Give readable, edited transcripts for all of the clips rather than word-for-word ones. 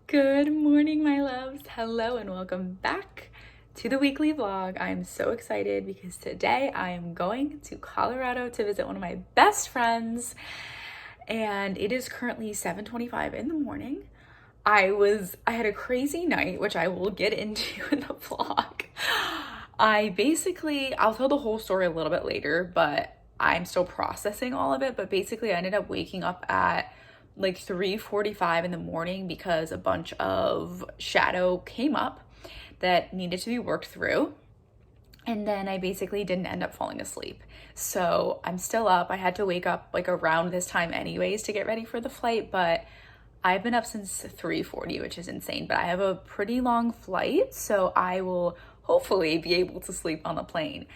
Good morning, my loves. Hello and welcome back to the weekly vlog. I'm so excited because today I am going to Colorado to visit one of my best friends, and it is currently 7:25 in the morning. I had a crazy night, which I will get into in the vlog. I'll tell the whole story a little bit later, but I'm still processing all of it. But basically, I ended up waking up at like 3:45 in the morning because a bunch of shadow came up that needed to be worked through. And then I basically didn't end up falling asleep. So I'm still up. I had to wake up like around this time anyways to get ready for the flight, but I've been up since 3:40, which is insane, but I have a pretty long flight, so I will hopefully be able to sleep on the plane.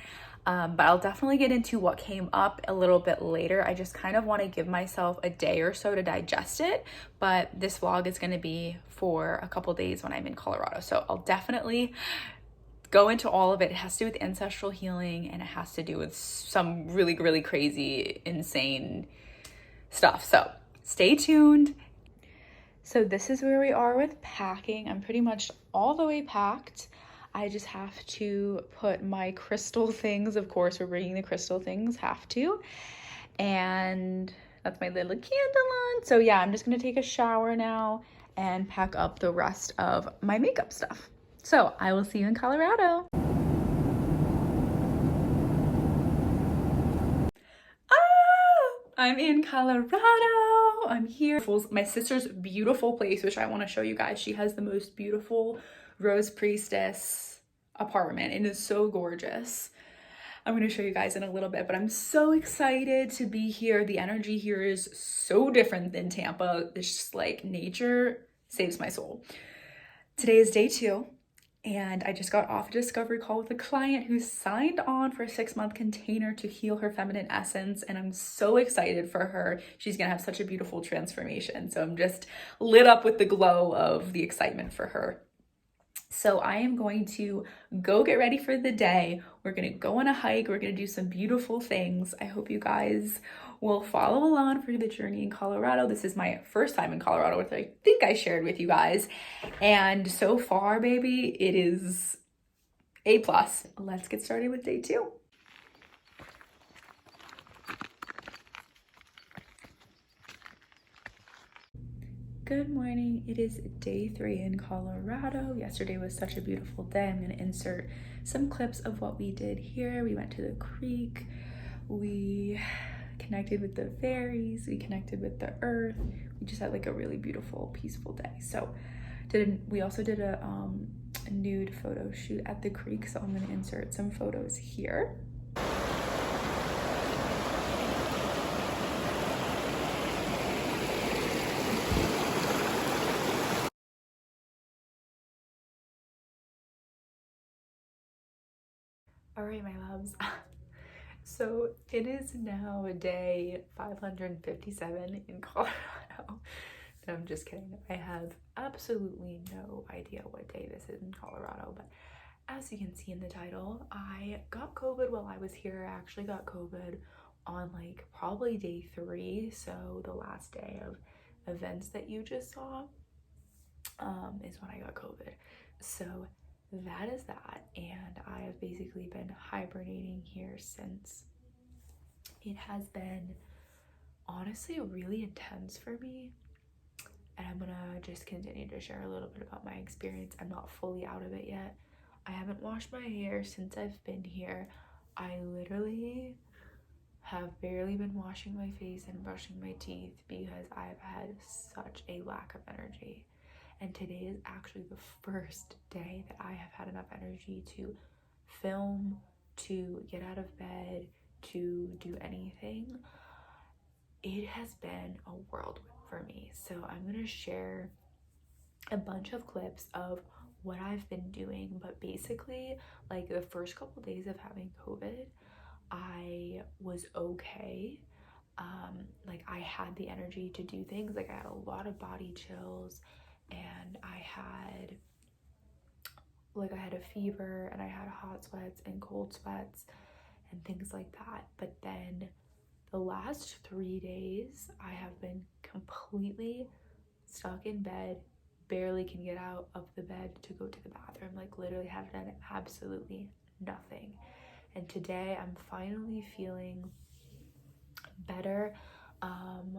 But I'll definitely get into what came up a little bit later. I just kind of want to give myself a day or so to digest it, but this vlog is going to be for a couple days when I'm in Colorado. So I'll definitely go into all of it. It has to do with ancestral healing, and it has to do with some really, really crazy, insane stuff. So stay tuned. So this is where we are with packing. I'm pretty much all the way packed. I just have to put my crystal things. Of course, we're bringing the crystal things, have to. And that's my little candle on. So yeah, I'm just gonna take a shower now and pack up the rest of my makeup stuff. So I will see you in Colorado. I'm in Colorado. I'm here. My sister's beautiful place, which I want to show you guys. She has the most beautiful Rose Priestess apartment. It is so gorgeous. I'm going to show you guys in a little bit, but I'm so excited to be here. The energy here is so different than Tampa. It's just like nature saves my soul. Today is day 2. And I just got off a discovery call with a client who signed on for a 6-month container to heal her feminine essence. And I'm so excited for her. She's gonna have such a beautiful transformation. So I'm just lit up with the glow of the excitement for her. So I am going to go get ready for the day. We're gonna go on a hike. We're gonna do some beautiful things. I hope you guys will follow along for the journey in Colorado. This is my first time in Colorado, which I think I shared with you guys. And so far, baby, it is A+. Let's get started with day 2. Good morning. It is day 3 in Colorado. Yesterday was such a beautiful day. I'm going to insert some clips of what we did here. We went to the creek. We connected with the fairies. We connected with the earth. We just had like a really beautiful, peaceful day. So we also did a nude photo shoot at the creek. So I'm going to insert some photos here. All right, my loves. So it is now day 557 in Colorado. No, I'm just kidding. I have absolutely no idea what day this is in Colorado, but as you can see in the title, I got COVID while I was here. I actually got COVID on like probably day 3, so the last day of events that you just saw is when I got COVID. So that is that, and I have basically been hibernating here since. It has been honestly really intense for me, and I'm gonna just continue to share a little bit about my experience. I'm not fully out of it yet. I haven't washed my hair since I've been here. I literally have barely been washing my face and brushing my teeth because I've had such a lack of energy. And today is actually the first day that I have had enough energy to film, to get out of bed, to do anything. It has been a whirlwind for me. So I'm going to share a bunch of clips of what I've been doing. But basically, like the first couple days of having COVID, I was okay. Like I had the energy to do things. Like I had a lot of body chills, and I had a fever, and I had hot sweats and cold sweats and things like that. But then the last 3 days I have been completely stuck in bed, barely can get out of the bed to go to the bathroom, like literally have done absolutely nothing. And today I'm finally feeling better. I'm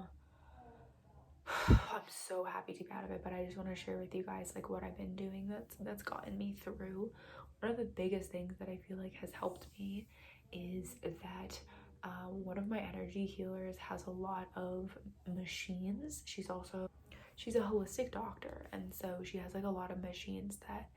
so happy to be out of it, but I just want to share with you guys like what I've been doing that's gotten me through. One of the biggest things that I feel like has helped me is that one of my energy healers has a lot of machines. She's a holistic doctor, and so she has like a lot of machines that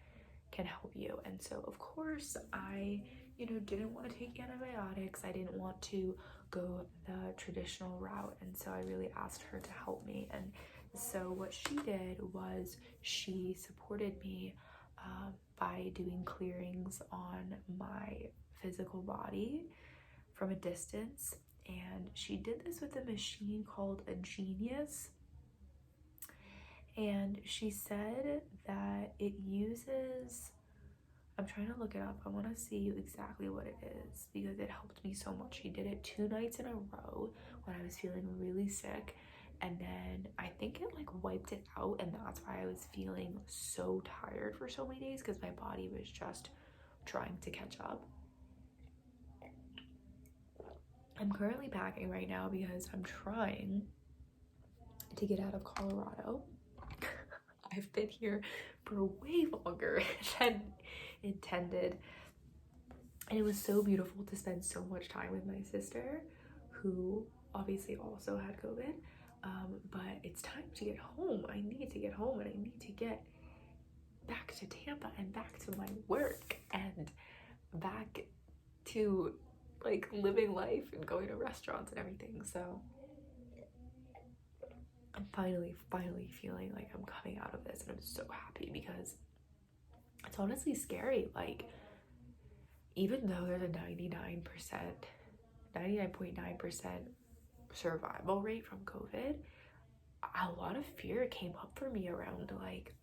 can help you. And so of course I didn't want to take antibiotics. I didn't want to go the traditional route, and so I really asked her to help me. And so what she did was she supported me by doing clearings on my physical body from a distance. And she did this with a machine called a Genius, and she said that it uses, I'm trying to look it up. I want to see exactly what it is because it helped me so much. She did it 2 nights in a row when I was feeling really sick, and then I think it like wiped it out, and that's why I was feeling so tired for so many days, because my body was just trying to catch up. I'm currently packing right now because I'm trying to get out of Colorado. I've been here for way longer than intended, and it was so beautiful to spend so much time with my sister, who obviously also had COVID. But it's time to get home. I need to get home, and I need to get back to Tampa and back to my work and back to like living life and going to restaurants and everything. So I'm finally feeling like I'm coming out of this, and I'm so happy because it's honestly scary. Like, even though there's a 99.9% survival rate from COVID, a lot of fear came up for me around like,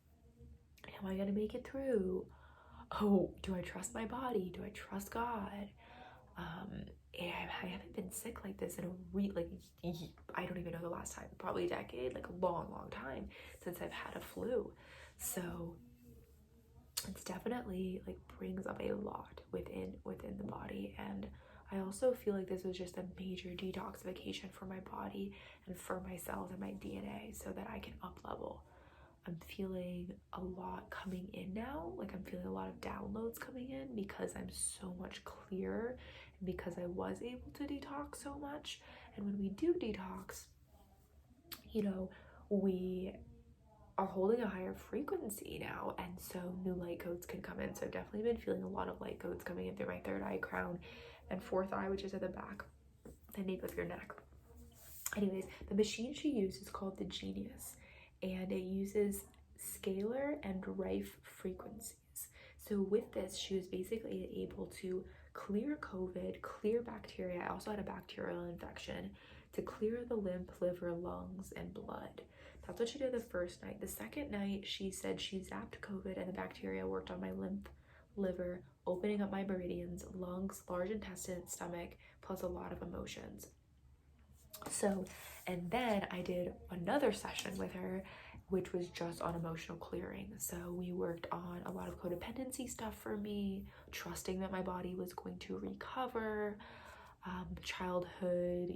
am I gonna make it through? Oh, do I trust my body? Do I trust God? And I haven't been sick like this in I don't even know the last time, probably a decade, like a long time since I've had a flu. So it's definitely like brings up a lot within the body. And I also feel like this was just a major detoxification for my body and for my cells and my DNA, so that I can up level. I'm feeling a lot coming in now. Like, I'm feeling a lot of downloads coming in because I'm so much clearer, and because I was able to detox so much. And when we do detox, we are holding a higher frequency now, and so new light codes can come in. So I've definitely been feeling a lot of light codes coming in through my third eye, crown, and fourth eye, which is at the back, the nape of your neck. Anyways, the machine she used is called the Genius, and it uses scalar and Rife frequencies. So with this, she was basically able to clear COVID, clear bacteria. I also had a bacterial infection, to clear the lymph, liver, lungs, and blood. That's what she did the first night. The second night, she said she zapped COVID, and the bacteria worked on my lymph, liver, opening up my meridians, lungs, large intestine, stomach, plus a lot of emotions. So, and then I did another session with her, which was just on emotional clearing. So we worked on a lot of codependency stuff for me, trusting that my body was going to recover, childhood,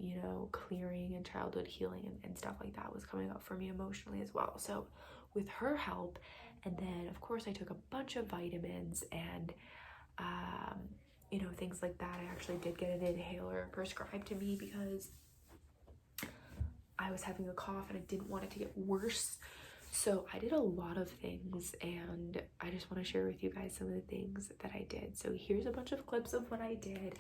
clearing and childhood healing and stuff like that was coming up for me emotionally as well. So with her help, and then of course I took a bunch of vitamins and things like that. I actually did get an inhaler prescribed to me because I was having a cough and I didn't want it to get worse. So I did a lot of things, and I just want to share with you guys some of the things that I did. So here's a bunch of clips of what I did.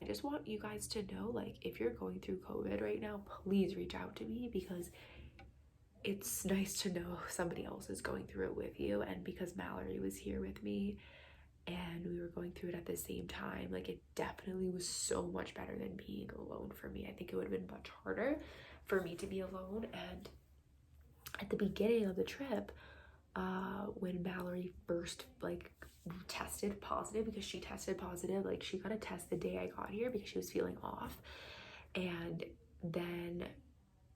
I just want you guys to know, like, if you're going through COVID right now, please reach out to me, because it's nice to know somebody else is going through it with you. And because Mallory was here with me and we were going through it at the same time, like, it definitely was so much better than being alone for me. I think it would have been much harder for me to be alone. And at the beginning of the trip, when Mallory first like tested positive, because she tested positive, like she got a test the day I got here because she was feeling off, and then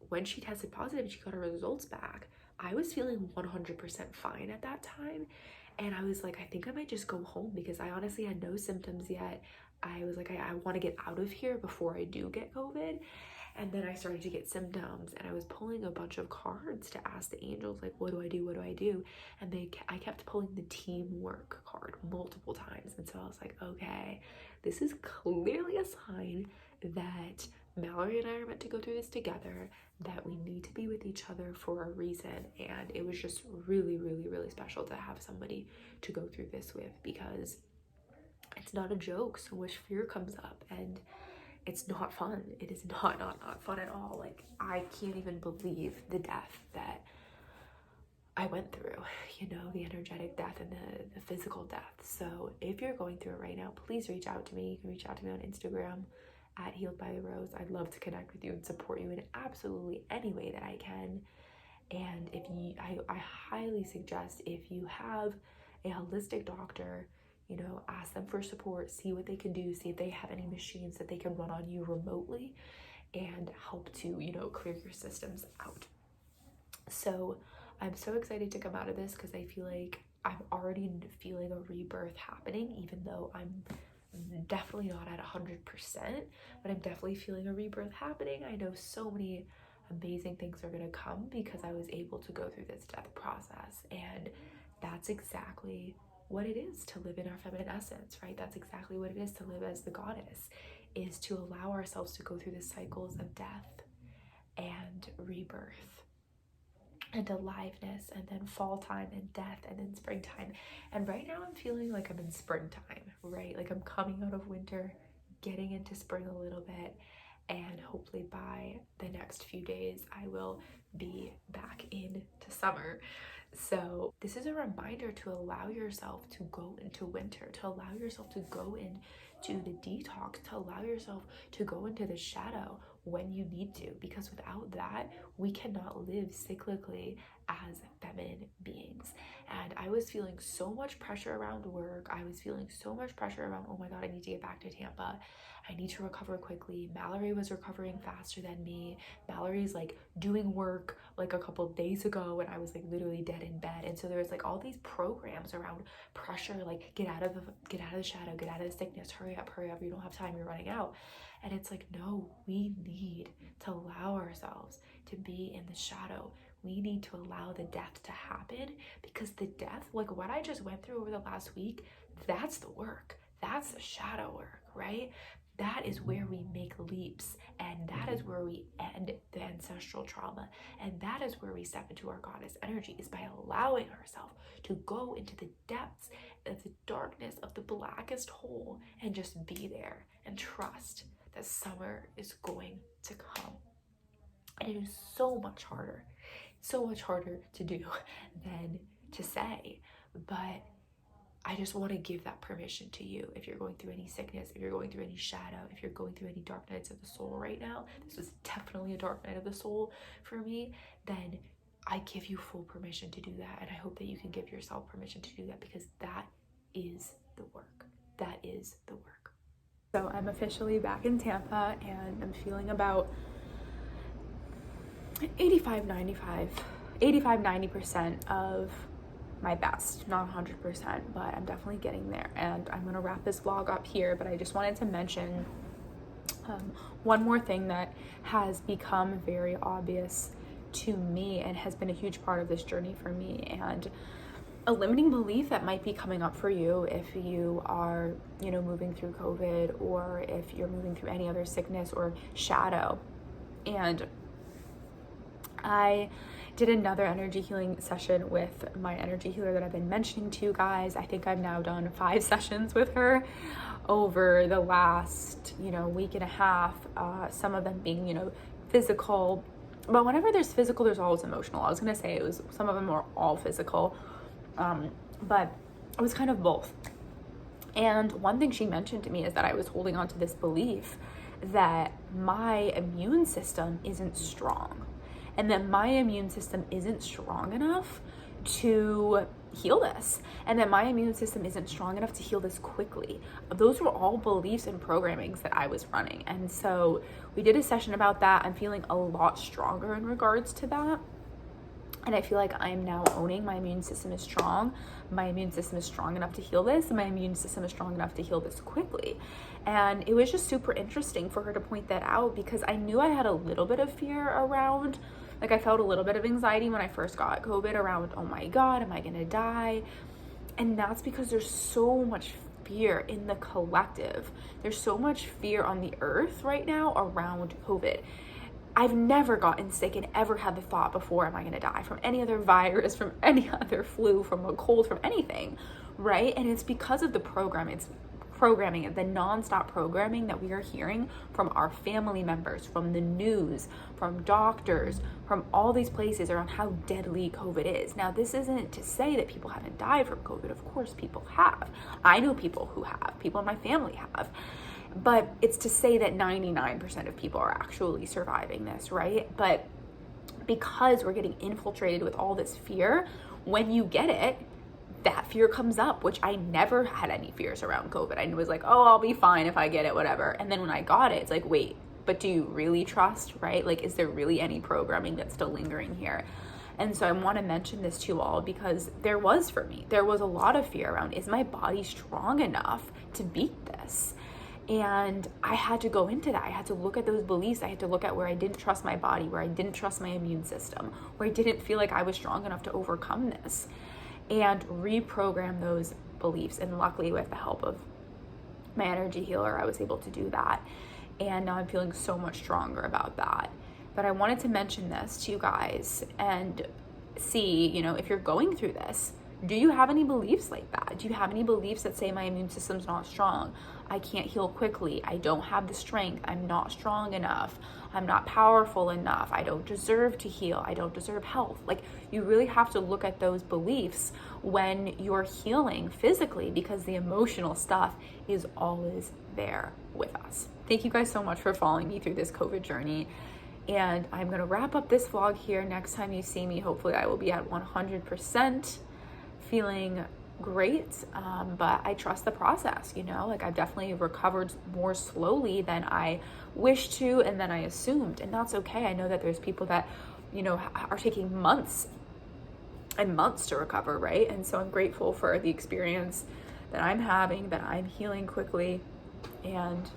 when she tested positive and she got her results back, I was feeling 100% fine at that time. And I was like, I think I might just go home, because I honestly had no symptoms yet. I was like, I want to get out of here before I do get COVID. And then I started to get symptoms, and I was pulling a bunch of cards to ask the angels, like, what do I do? What do I do? And I kept pulling the teamwork card multiple times. And so I was like, okay, this is clearly a sign that Mallory and I are meant to go through this together, that we need to be with each other for a reason. And it was just really, really, really special to have somebody to go through this with, because it's not a joke. So much fear comes up, and it's not fun. It is not fun at all. Like, I can't even believe the death that I went through, you know, the energetic death and the physical death. So if you're going through it right now, please reach out to me. You can reach out to me on Instagram at Healed by the Rose. I'd love to connect with you and support you in absolutely any way that I can. And if you, I highly suggest, if you have a holistic doctor, you know, ask them for support, see what they can do, see if they have any machines that they can run on you remotely and help to, you know, clear your systems out. So I'm so excited to come out of this, because I feel like I'm already feeling a rebirth happening, even though I'm definitely not at 100%, but I'm definitely feeling a rebirth happening. I know so many amazing things are going to come because I was able to go through this death process. And that's exactly what it is to live in our feminine essence, right? That's exactly what it is to live as the goddess, is to allow ourselves to go through the cycles of death and rebirth and aliveness, and then fall time and death, and then springtime. And right now I'm feeling like I'm in springtime, right? Like I'm coming out of winter, getting into spring a little bit, and hopefully by the next few days I will be back into summer. So this is a reminder to allow yourself to go into winter, to allow yourself to go into the detox, to allow yourself to go into the shadow when you need to, because without that, we cannot live cyclically as feminine beings. And I was feeling so much pressure around work. I was feeling so much pressure around, oh my God, I need to get back to Tampa. I need to recover quickly. Mallory was recovering faster than me. Mallory's like doing work like a couple days ago, and I was like literally dead in bed. And so there was like all these programs around pressure, like get out of the shadow, get out of the sickness, hurry up, you don't have time, you're running out. And it's like, no, we need to allow ourselves to be in the shadow. We need to allow the death to happen, because the death, like what I just went through over the last week, that's the work. That's the shadow work, right? That is where we make leaps, and that is where we end the ancestral trauma, and that is where we step into our goddess energy, is by allowing ourselves to go into the depths of the darkness of the blackest hole and just be there and trust that summer is going to come. And it is so much harder to do than to say, but I just want to give that permission to you. If you're going through any sickness, if you're going through any shadow, if you're going through any dark nights of the soul right now, this was definitely a dark night of the soul for me, then I give you full permission to do that. And I hope that you can give yourself permission to do that, because that is the work. That is the work. So I'm officially back in Tampa, and I'm feeling about 85-90% of my best, not 100%, but I'm definitely getting there. And I'm gonna wrap this vlog up here, but I just wanted to mention one more thing that has become very obvious to me and has been a huge part of this journey for me, and a limiting belief that might be coming up for you if you are, you know, moving through COVID, or if you're moving through any other sickness or shadow. And I did another energy healing session with my energy healer that I've been mentioning to you guys. I think I've now done 5 sessions with her over the last, week and a half. Some of them being, physical. But whenever there's physical, there's always emotional. I was going to say some of them were all physical. But it was kind of both. And one thing she mentioned to me is that I was holding on to this belief that my immune system isn't strong, and that my immune system isn't strong enough to heal this, and that my immune system isn't strong enough to heal this quickly. Those were all beliefs and programmings that I was running. And so we did a session about that. I'm feeling a lot stronger in regards to that. And I feel like I'm now owning my immune system is strong. My immune system is strong enough to heal this. And my immune system is strong enough to heal this quickly. And it was just super interesting for her to point that out, because I knew I had a little bit of fear around, like I felt a little bit of anxiety when I first got COVID around, oh my God, am I gonna die? And that's because there's so much fear in the collective. There's so much fear on the earth right now around COVID. I've never gotten sick and ever had the thought before, am I gonna die from any other virus, from any other flu, from a cold, from anything, right? And it's because of the programming, the nonstop programming that we are hearing from our family members, from the news, from doctors, from all these places around how deadly COVID is. Now, this isn't to say that people haven't died from COVID. Of course, people have. I know people who have, people in my family have. But it's to say that 99% of people are actually surviving this, right? But because we're getting infiltrated with all this fear, when you get it, that fear comes up, which I never had any fears around COVID. I was like, oh, I'll be fine if I get it, whatever. And then when I got it, it's like, wait, but do you really trust, right? Like, is there really any programming that's still lingering here? And so I want to mention this to you all, because there was a lot of fear around, is my body strong enough to beat this? And I had to go into that. I had to look at those beliefs. I had to look at where I didn't trust my body, where I didn't trust my immune system, where I didn't feel like I was strong enough to overcome this, and reprogram those beliefs. And luckily, with the help of my energy healer, I was able to do that. And now I'm feeling so much stronger about that. But I wanted to mention this to you guys and see, if you're going through this, do you have any beliefs like that? Do you have any beliefs that say my immune system's not strong? I can't heal quickly. I don't have the strength. I'm not strong enough. I'm not powerful enough. I don't deserve to heal. I don't deserve health. Like, you really have to look at those beliefs when you're healing physically, because the emotional stuff is always there with us. Thank you guys so much for following me through this COVID journey. And I'm going to wrap up this vlog here. Next time you see me, hopefully I will be at 100%. Feeling great, but I trust the process, I've definitely recovered more slowly than I wished to and than I assumed, and that's okay. I know that there's people that, are taking months and months to recover, right? And so I'm grateful for the experience that I'm having, that I'm healing quickly, and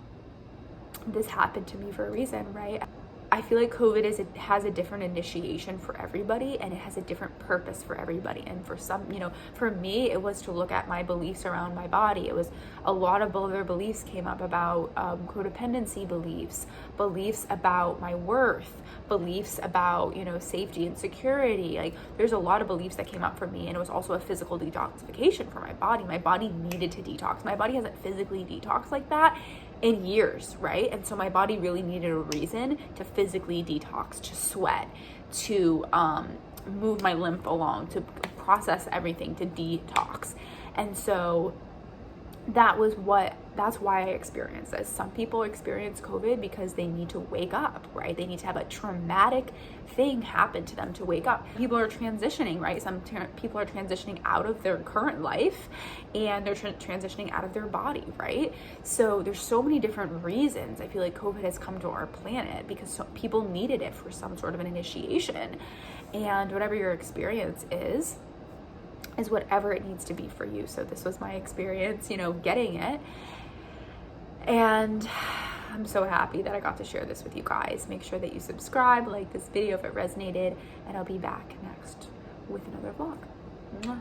this happened to me for a reason, right? I feel like COVID has a different initiation for everybody, and it has a different purpose for everybody. And for some, for me, it was to look at my beliefs around my body. It was a lot of other beliefs came up about codependency beliefs about my worth, beliefs about, safety and security. Like, there's a lot of beliefs that came up for me, and it was also a physical detoxification for my body. My body needed to detox. My body hasn't physically detoxed like that in years, right? And so my body really needed a reason to physically detox, to sweat, to move my lymph along, to process everything, to detox. And so that's why I experienced this. Some people experience COVID because they need to wake up, right? They need to have a traumatic thing happen to them to wake up. People are transitioning, right? Some people are transitioning out of their current life, and they're transitioning out of their body, right? So there's so many different reasons I feel like COVID has come to our planet, because people needed it for some sort of an initiation. And whatever your experience is whatever it needs to be for you. So this was my experience, getting it. And I'm so happy that I got to share this with you guys. Make sure that you subscribe, like this video if it resonated, and I'll be back next with another vlog. Mwah.